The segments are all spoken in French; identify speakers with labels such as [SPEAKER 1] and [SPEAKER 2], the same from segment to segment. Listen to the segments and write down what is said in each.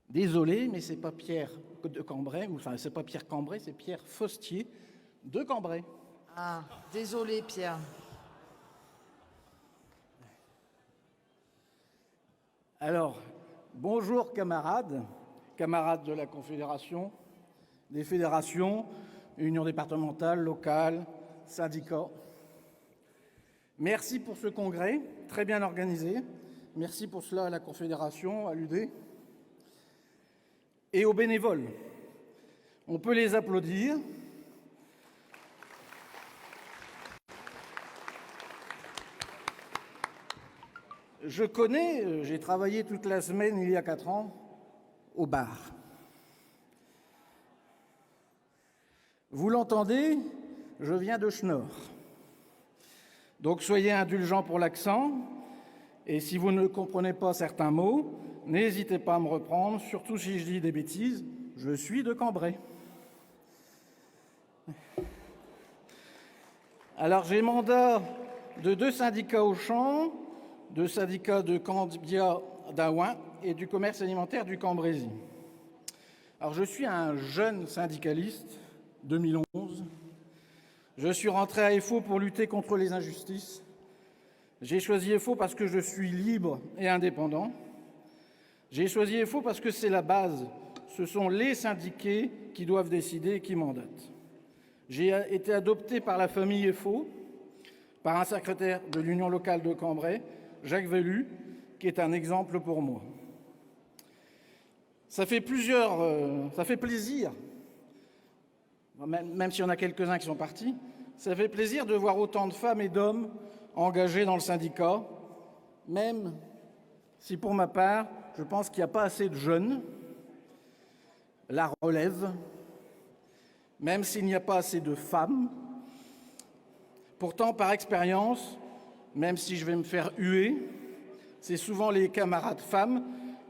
[SPEAKER 1] Désolé, mais c'est pas Pierre de Cambrai, enfin c'est pas Pierre Cambrai, c'est Pierre Faustier de Cambrai.
[SPEAKER 2] Ah, désolé Pierre.
[SPEAKER 1] Alors, bonjour camarades, camarades de la Confédération, des fédérations, unions départementales, locales, syndicats. Merci pour ce congrès, très bien organisé. Merci pour cela à la Confédération, à l'UD et aux bénévoles. On peut les applaudir. Je connais, j'ai travaillé toute la semaine il y a 4 ans au bar. Vous l'entendez, je viens de Schnorr. Donc soyez indulgents pour l'accent, et si vous ne comprenez pas certains mots, n'hésitez pas à me reprendre, surtout si je dis des bêtises, je suis de Cambrai. Alors j'ai mandat de 2 syndicats Auchan, 2 syndicats de Candia d'Aouin et du commerce alimentaire du Cambrésis. Alors je suis un jeune syndicaliste, 2011. Je suis rentré à EFO pour lutter contre les injustices. J'ai choisi EFO parce que je suis libre et indépendant. J'ai choisi EFO parce que c'est la base. Ce sont les syndiqués qui doivent décider et qui mandatent. J'ai été adopté par la famille EFO, par un secrétaire de l'Union locale de Cambrai, Jacques Velu, qui est un exemple pour moi. Ça fait plaisir, même s'il y en a quelques-uns qui sont partis, ça fait plaisir de voir autant de femmes et d'hommes engagés dans le syndicat, même si pour ma part, je pense qu'il n'y a pas assez de jeunes, la relève, même s'il n'y a pas assez de femmes. Pourtant, par expérience, même si je vais me faire huer, c'est souvent les camarades femmes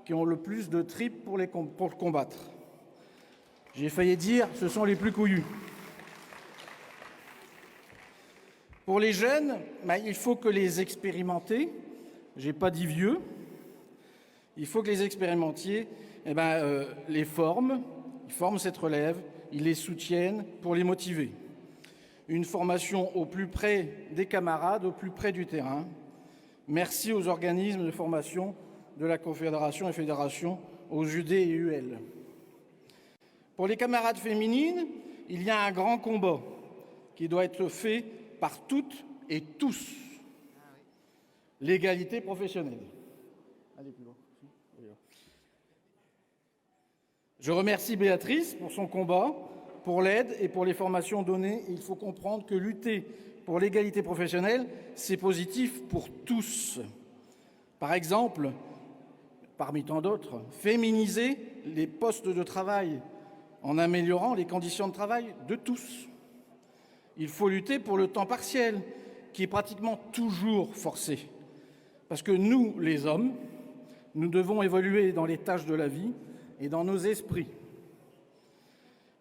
[SPEAKER 1] qui ont le plus de tripes pour le combattre. J'ai failli dire, ce sont les plus couillus. Pour les jeunes, il faut que les expérimenter, j'ai pas dit vieux, il faut que les expérimentiers les forment, ils forment cette relève, ils les soutiennent pour les motiver. Une formation au plus près des camarades, au plus près du terrain. Merci aux organismes de formation de la Confédération et Fédération, aux UD et UL. Pour les camarades féminines, il y a un grand combat qui doit être fait par toutes et tous. L'égalité professionnelle. Allez plus loin. Je remercie Béatrice pour son combat, pour l'aide et pour les formations données. Il faut comprendre que lutter pour l'égalité professionnelle, c'est positif pour tous. Par exemple, parmi tant d'autres, féminiser les postes de travail en améliorant les conditions de travail de tous. Il faut lutter pour le temps partiel, qui est pratiquement toujours forcé. Parce que nous, les hommes, nous devons évoluer dans les tâches de la vie et dans nos esprits.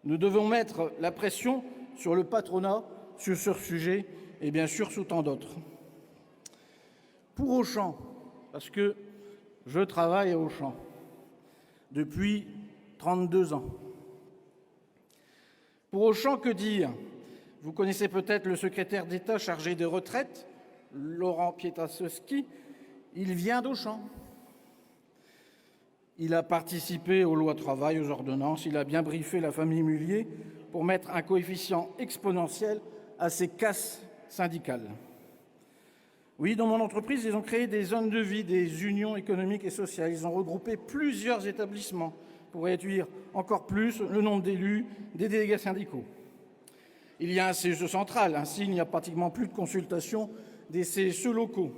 [SPEAKER 1] Nous devons mettre la pression sur le patronat sur ce sujet et bien sûr sur tant d'autres. Pour Auchan, parce que je travaille à Auchan depuis 32 ans. Pour Auchan, que dire? Vous connaissez peut-être le secrétaire d'État chargé des retraites, Laurent Pietraszewski. Il vient d'Auchan. Il a participé aux lois travail, aux ordonnances. Il a bien briefé la famille Mullier pour mettre un coefficient exponentiel à ces casses syndicales. Oui, dans mon entreprise, ils ont créé des zones de vie, des unions économiques et sociales. Ils ont regroupé plusieurs établissements pour réduire encore plus le nombre d'élus, des délégués syndicaux. Il y a un CSE central, ainsi il n'y a pratiquement plus de consultation des CSE locaux.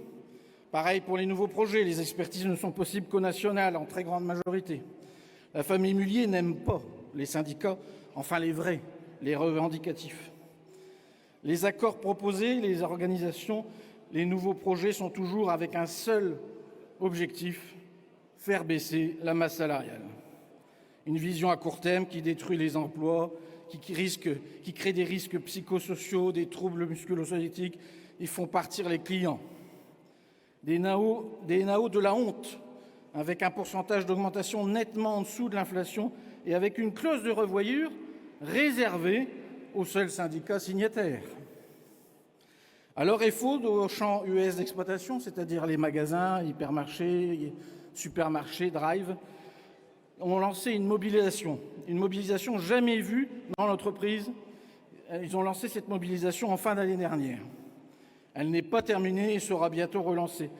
[SPEAKER 1] Pareil pour les nouveaux projets, les expertises ne sont possibles qu'au national en très grande majorité. La famille Mullier n'aime pas les syndicats, enfin les vrais, les revendicatifs. Les accords proposés, les organisations, les nouveaux projets sont toujours avec un seul objectif, faire baisser la masse salariale. Une vision à court terme qui détruit les emplois, qui crée des risques psychosociaux, des troubles musculo-squelettiques, ils font partir les clients. Des NAO de la honte, avec un pourcentage d'augmentation nettement en dessous de l'inflation et avec une clause de revoyure réservée aux seuls syndicats signataires. Alors EFO, Auchan US d'exploitation, c'est-à-dire les magasins, hypermarchés, supermarchés, drive, ont lancé une mobilisation jamais vue dans l'entreprise. Ils ont lancé cette mobilisation en fin d'année dernière. Elle n'est pas terminée et sera bientôt relancée.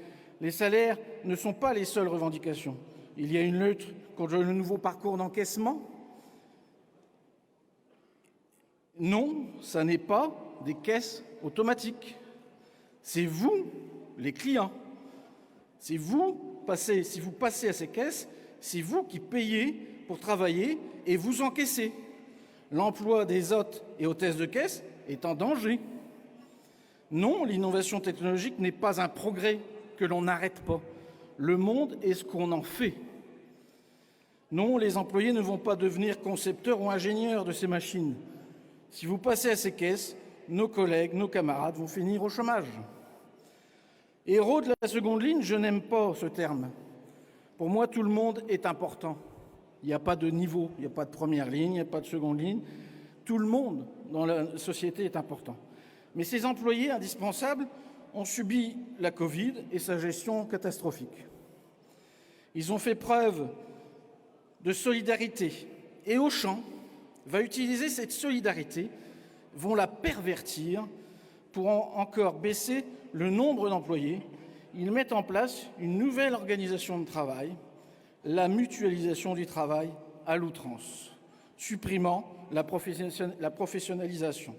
[SPEAKER 1] Les salaires ne sont pas les seules revendications. Il y a une lutte contre le nouveau parcours d'encaissement. Non, ça n'est pas des caisses automatiques. C'est vous, les clients. Si vous passez à ces caisses, c'est vous qui payez pour travailler et vous encaissez. L'emploi des hôtes et hôtesses de caisse est en danger. Non, l'innovation technologique n'est pas un progrès que l'on n'arrête pas. Le monde est ce qu'on en fait. Non, les employés ne vont pas devenir concepteurs ou ingénieurs de ces machines. Si vous passez à ces caisses, nos collègues, nos camarades vont finir au chômage. Héros de la seconde ligne, je n'aime pas ce terme. Pour moi, tout le monde est important. Il n'y a pas de niveau, il n'y a pas de première ligne, il n'y a pas de seconde ligne. Tout le monde dans la société est important. Mais ces employés indispensables ont subi la Covid et sa gestion catastrophique. Ils ont fait preuve de solidarité et Auchan va utiliser cette solidarité, vont la pervertir pour encore baisser le nombre d'employés. Ils mettent en place une nouvelle organisation de travail, la mutualisation du travail à l'outrance, supprimant la professionnalisation.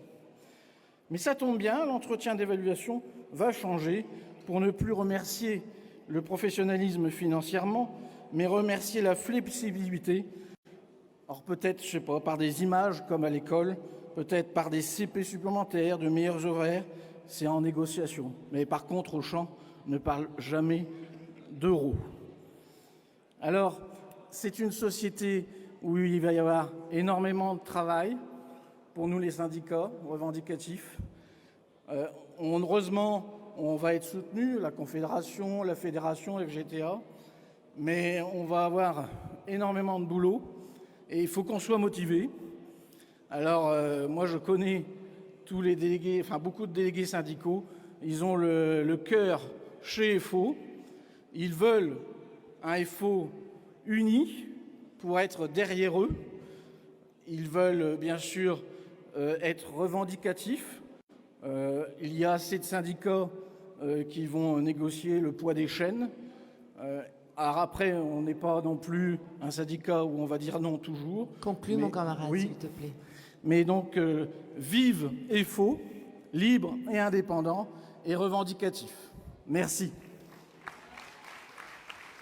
[SPEAKER 1] Mais ça tombe bien, l'entretien d'évaluation va changer pour ne plus remercier le professionnalisme financièrement, mais remercier la flexibilité. Alors peut-être, je sais pas, par des images comme à l'école, peut-être par des CP supplémentaires, de meilleurs horaires, c'est en négociation. Mais par contre, Auchan ne parle jamais d'euros. Alors, c'est une société où il va y avoir énormément de travail pour nous les syndicats revendicatifs. Heureusement, on va être soutenus, la Confédération, la Fédération, FGTA, mais on va avoir énormément de boulot et il faut qu'on soit motivé. Alors, moi, je connais tous les délégués, enfin beaucoup de délégués syndicaux, ils ont le cœur chez FO, ils veulent un FO uni pour être derrière eux, ils veulent bien sûr être revendicatifs. Il y a assez de syndicats qui vont négocier le poids des chaînes. Alors après, on n'est pas non plus un syndicat où on va dire non toujours.
[SPEAKER 2] Conclue, mon camarade,
[SPEAKER 1] oui,
[SPEAKER 2] s'il te plaît.
[SPEAKER 1] Mais donc, vive FO, libre et indépendant et revendicatif. Merci.